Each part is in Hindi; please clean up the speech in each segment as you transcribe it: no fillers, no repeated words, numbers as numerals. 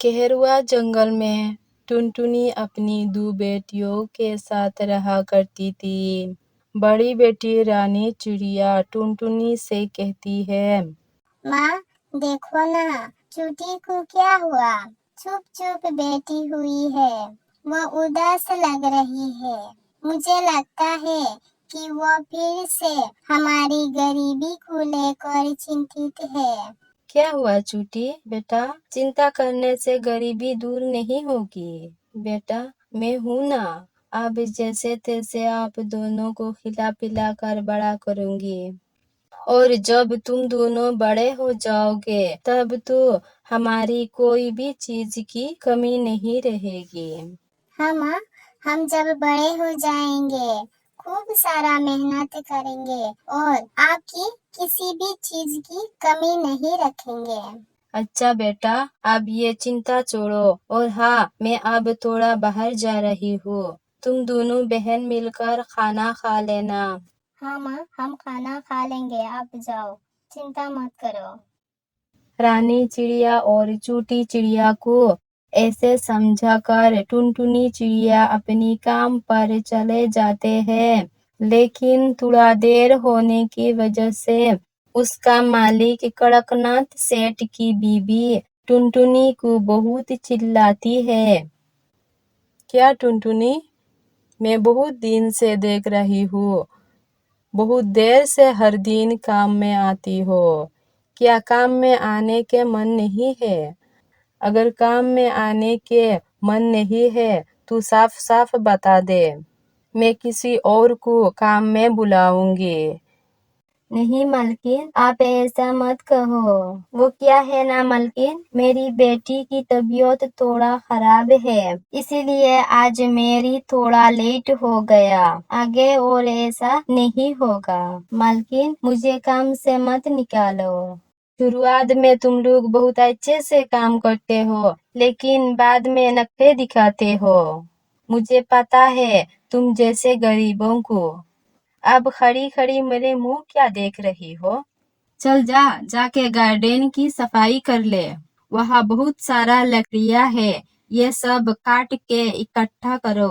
गहरुआ जंगल में टुनटुनी अपनी 2 बेटियों के साथ रहा करती थी। बड़ी बेटी रानी चिड़िया टुनटुनी से कहती है, माँ देखो ना, चूटी को क्या हुआ? चुप चुप बैठी हुई है, वो उदास लग रही है। मुझे लगता है कि वो फिर से हमारी गरीबी को लेकर चिंतित है। क्या हुआ चूटी? बेटा, चिंता करने से गरीबी दूर नहीं होगी। बेटा, मैं हूँ ना, अब जैसे तैसे आप दोनों को खिला पिला कर बड़ा करूँगी। और जब तुम दोनों बड़े हो जाओगे तब तो हमारी कोई भी चीज की कमी नहीं रहेगी। हाँ माँ, हम जब बड़े हो जाएंगे खूब सारा मेहनत करेंगे और आपकी किसी भी चीज की कमी नहीं रखेंगे। अच्छा बेटा, अब ये चिंता छोड़ो। और हाँ, मैं अब थोड़ा बाहर जा रही हूँ। तुम दोनों बहन मिलकर खाना खा लेना। हाँ माँ, हम खाना खा लेंगे, आप जाओ, चिंता मत करो। रानी चिड़िया और चूटी चिड़िया को ऐसे समझाकर टुनटुनी चिड़िया अपनी काम पर चले जाते हैं। लेकिन थोड़ा देर होने की वजह से उसका मालिक कड़कनाथ सेठ की बीबी टुनटुनी को बहुत चिल्लाती है। क्या टुनटुनी? मैं बहुत दिन से देख रही हूँ, बहुत देर से हर दिन काम में आती हो। क्या काम में आने के मन नहीं है? अगर काम में आने के मन नहीं है तो साफ साफ बता दे, मैं किसी और को काम में बुलाऊंगी। नहीं मालकिन, आप ऐसा मत कहो। वो क्या है ना मालकिन, मेरी बेटी की तबीयत थोड़ा खराब है, इसीलिए आज मेरी थोड़ा लेट हो गया। आगे और ऐसा नहीं होगा। मालकिन, मुझे काम से मत निकालो। शुरुआत में तुम लोग बहुत अच्छे से काम करते हो, लेकिन बाद में नखरे दिखाते हो। मुझे पता है तुम जैसे गरीबों को। अब खड़ी खड़ी मेरे मुंह क्या देख रही हो? चल जाके गार्डन की सफाई कर ले। वहाँ बहुत सारा लकड़ियाँ है, ये सब काट के इकट्ठा करो।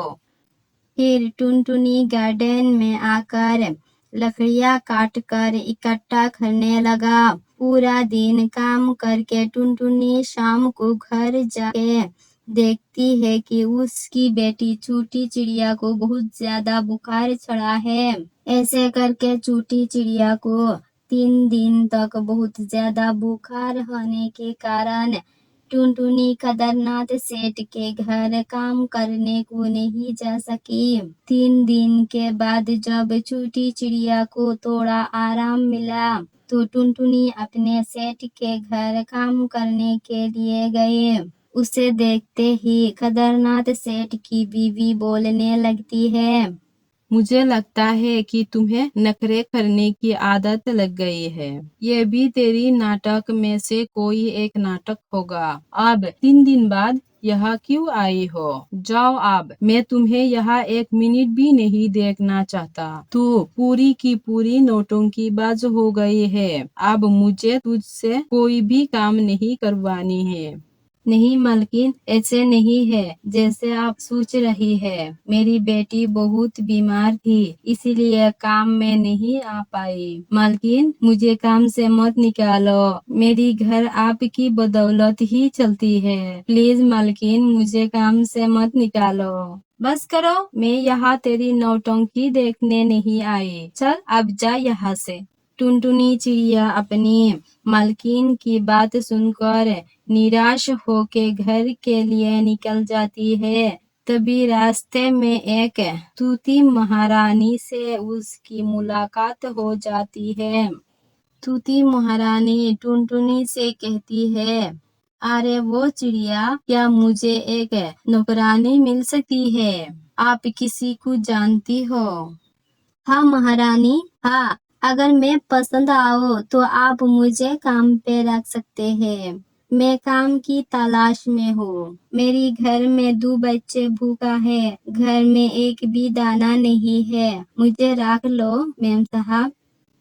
फिर टुनटुनी गार्डन में आकर लकड़ियाँ काट कर इकट्ठा करने लगा। पूरा दिन काम करके टुनटुनी शाम को घर जाके देखती है कि उसकी बेटी चूटी चिड़िया को बहुत ज्यादा बुखार चढ़ा है। ऐसे करके चूटी चिड़िया को 3 दिन तक बहुत ज्यादा बुखार होने के कारण टुनटुनी कदरनाथ सेठ के घर काम करने को नहीं जा सकी। 3 दिन के बाद जब चूटी चिड़िया को थोड़ा आराम मिला तो टुनटुनी अपने सेठ के घर काम करने के लिए गए। उसे देखते ही कदरनाथ सेठ की बीवी बोलने लगती है, मुझे लगता है कि तुम्हें नखरे करने की आदत लग गई है। ये भी तेरी नाटक में से कोई एक नाटक होगा। अब 3 दिन बाद यहाँ क्यों आई हो? जाओ अब, मैं तुम्हें यहाँ 1 मिनट भी नहीं देखना चाहता। तू पूरी की पूरी नौटंकीबाज हो गई है। अब मुझे तुझसे कोई भी काम नहीं करवानी है। नहीं मालकिन, ऐसे नहीं है जैसे आप सोच रही है। मेरी बेटी बहुत बीमार थी, इसीलिए काम में नहीं आ पाई। मालकिन, मुझे काम से मत निकालो, मेरी घर आपकी बदौलत ही चलती है। प्लीज मालकिन, मुझे काम से मत निकालो। बस करो, मैं यहाँ तेरी नौटंकी देखने नहीं आई। चल अब जा यहाँ से। टुनटुनी चिड़िया अपनी मालकिन की बात सुनकर निराश होके घर के लिए निकल जाती है। तभी रास्ते में एक तूती महारानी से उसकी मुलाकात हो जाती है। तूती महारानी टुनटुनी से कहती है, अरे वो चिड़िया, क्या मुझे एक नौकरानी मिल सकती है? आप किसी को जानती हो? हाँ महारानी, हाँ, अगर मैं पसंद आओ तो आप मुझे काम पे रख सकते हैं। मैं काम की तलाश में हूँ। मेरी घर में 2 बच्चे भूखा है, घर में एक भी दाना नहीं है, मुझे रख लो मेम साहब।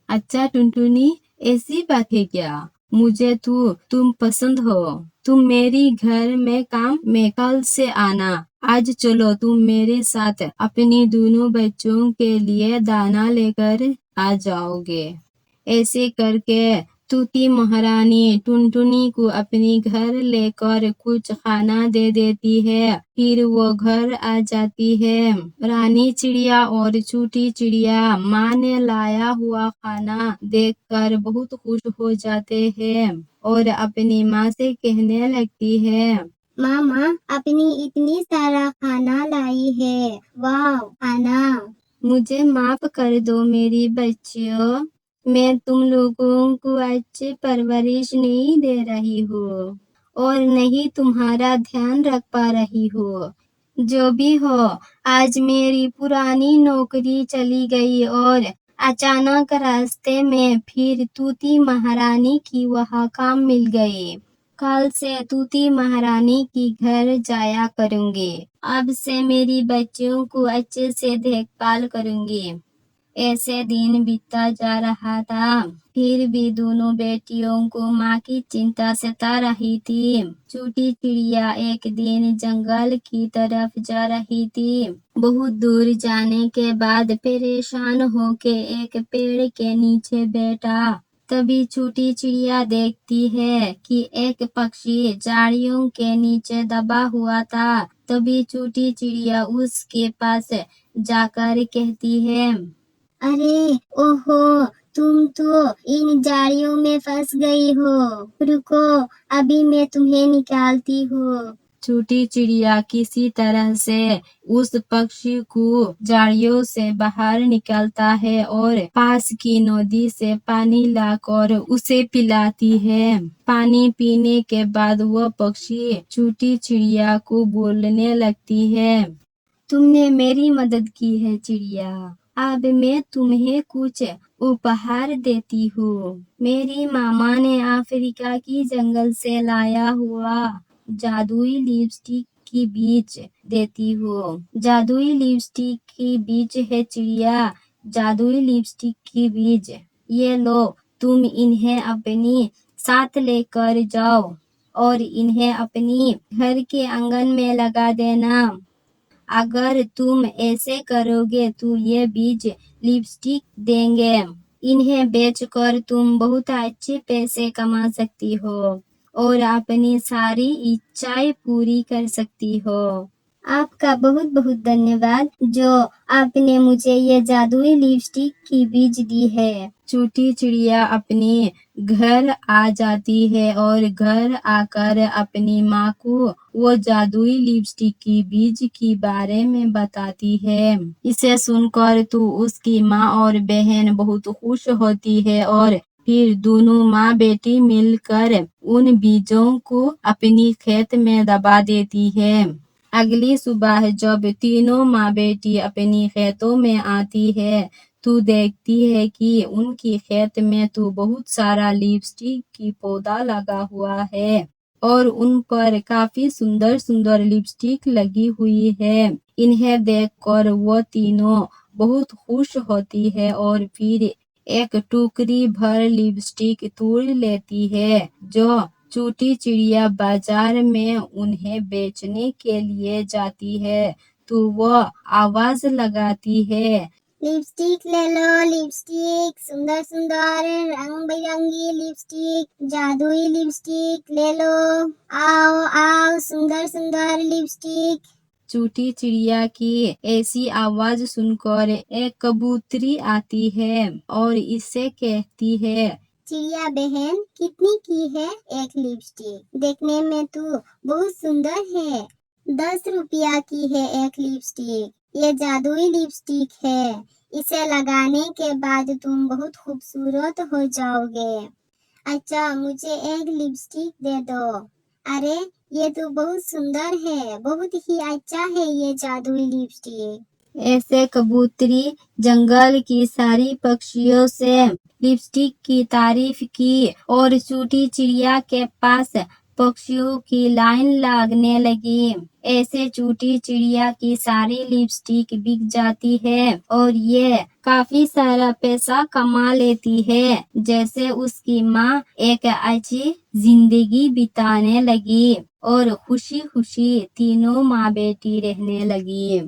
अच्छा टुनटुनी, ऐसी बात है क्या? मुझे तुम पसंद हो। तुम मेरी घर में काम में कल से आना। आज चलो तुम मेरे साथ अपनी दोनों बच्चों के लिए दाना लेकर आ जाओगे। ऐसे करके तूती महारानी टुनटुनी को अपने घर लेकर कुछ खाना दे देती है। फिर वो घर आ जाती है। रानी चिड़िया और छोटी चिड़िया माँ ने लाया हुआ खाना देखकर बहुत खुश हो जाते हैं और अपनी माँ से कहने लगती है, मामा अपनी इतनी सारा खाना लाई है, वाह खाना। मुझे माफ कर दो मेरी बच्चियों, मैं तुम लोगों को अच्छी परवरिश नहीं दे रही हूँ और नहीं तुम्हारा ध्यान रख पा रही हूँ। जो भी हो, आज मेरी पुरानी नौकरी चली गई और अचानक रास्ते में फिर तूती महारानी की वह काम मिल गई। कल से तूती महारानी की घर जाया करूंगी। अब से मेरी बच्चियों को अच्छे से देखभाल करूंगी। ऐसे दिन बीतता जा रहा था। फिर भी दोनों बेटियों को माँ की चिंता सता रही थी। छोटी चिड़िया एक दिन जंगल की तरफ जा रही थी। बहुत दूर जाने के बाद परेशान होके एक पेड़ के नीचे बैठा। तभी छोटी चिड़िया देखती है कि एक पक्षी झाड़ियों के नीचे दबा हुआ था। तभी छोटी चिड़िया उसके पास जाकर कहती है, अरे ओहो, तुम तो इन झाड़ियों में फंस गई हो, रुको अभी मैं तुम्हें निकालती हूँ। छोटी चिड़िया किसी तरह से उस पक्षी को झाड़ियों से बाहर निकालता है और पास की नदी से पानी लाकर उसे पिलाती है। पानी पीने के बाद वह पक्षी छोटी चिड़िया को बोलने लगती है, तुमने मेरी मदद की है चिड़िया, अब मैं तुम्हें कुछ उपहार देती हूँ। मेरी मामा ने अफ्रीका की जंगल से लाया हुआ जादुई लिपस्टिक की बीज देती हूँ। जादुई लिपस्टिक की बीज है चिड़िया, जादुई लिपस्टिक की बीज। ये लो, तुम इन्हें अपनी साथ लेकर जाओ और इन्हें अपनी घर के आंगन में लगा देना। अगर तुम ऐसे करोगे तो ये बीज लिपस्टिक देंगे। इन्हें बेचकर तुम बहुत अच्छे पैसे कमा सकती हो और अपनी सारी इच्छाएं पूरी कर सकती हो। आपका बहुत बहुत धन्यवाद जो आपने मुझे ये जादुई लिपस्टिक की बीज दी है। छोटी चिड़िया अपने घर आ जाती है और घर आकर अपनी माँ को वो जादुई लिपस्टिक की बीज के बारे में बताती है। इसे सुनकर तो उसकी माँ और बहन बहुत खुश होती है और फिर दोनों माँ बेटी मिलकर उन बीजों को अपनी खेत में दबा देती है। अगली सुबह जब तीनों माँ बेटी अपनी खेतों में आती है तो देखती है कि उनकी खेत में तो बहुत सारा लिपस्टिक की पौधा लगा हुआ है और उन पर काफी सुंदर सुंदर लिपस्टिक लगी हुई है। इन्हें देखकर वो तीनों बहुत खुश होती है और फिर एक टोकरी भर लिपस्टिक तोड़ लेती है जो छोटी चिड़िया बाजार में उन्हें बेचने के लिए जाती है तो वह आवाज लगाती है, लिपस्टिक ले लो, लिपस्टिक सुंदर सुंदर रंग बिरंगी लिपस्टिक, जादुई लिपस्टिक ले लो, आओ आओ सुंदर सुंदर लिपस्टिक। छोटी चिड़िया की ऐसी आवाज सुनकर एक कबूतरी आती है और इससे कहती है, चिड़िया बहन कितनी की है एक लिपस्टिक? देखने में तो बहुत सुंदर है। 10 रुपया की है एक लिपस्टिक। ये जादुई लिपस्टिक है। इसे लगाने के बाद तुम बहुत खूबसूरत हो जाओगे। अच्छा मुझे एक लिपस्टिक दे दो। अरे ये तो बहुत सुंदर है, बहुत ही अच्छा है ये जादुई लिपस्टिक। ऐसे कबूतरी जंगल की सारी पक्षियों से लिपस्टिक की तारीफ की और छोटी चिड़िया के पास पक्षियों की लाइन लगने लगी। ऐसे चूटी चिड़िया की सारी लिपस्टिक बिक जाती है और ये काफी सारा पैसा कमा लेती है। जैसे उसकी माँ एक अच्छी जिंदगी बिताने लगी और खुशी खुशी तीनों माँ बेटी रहने लगी।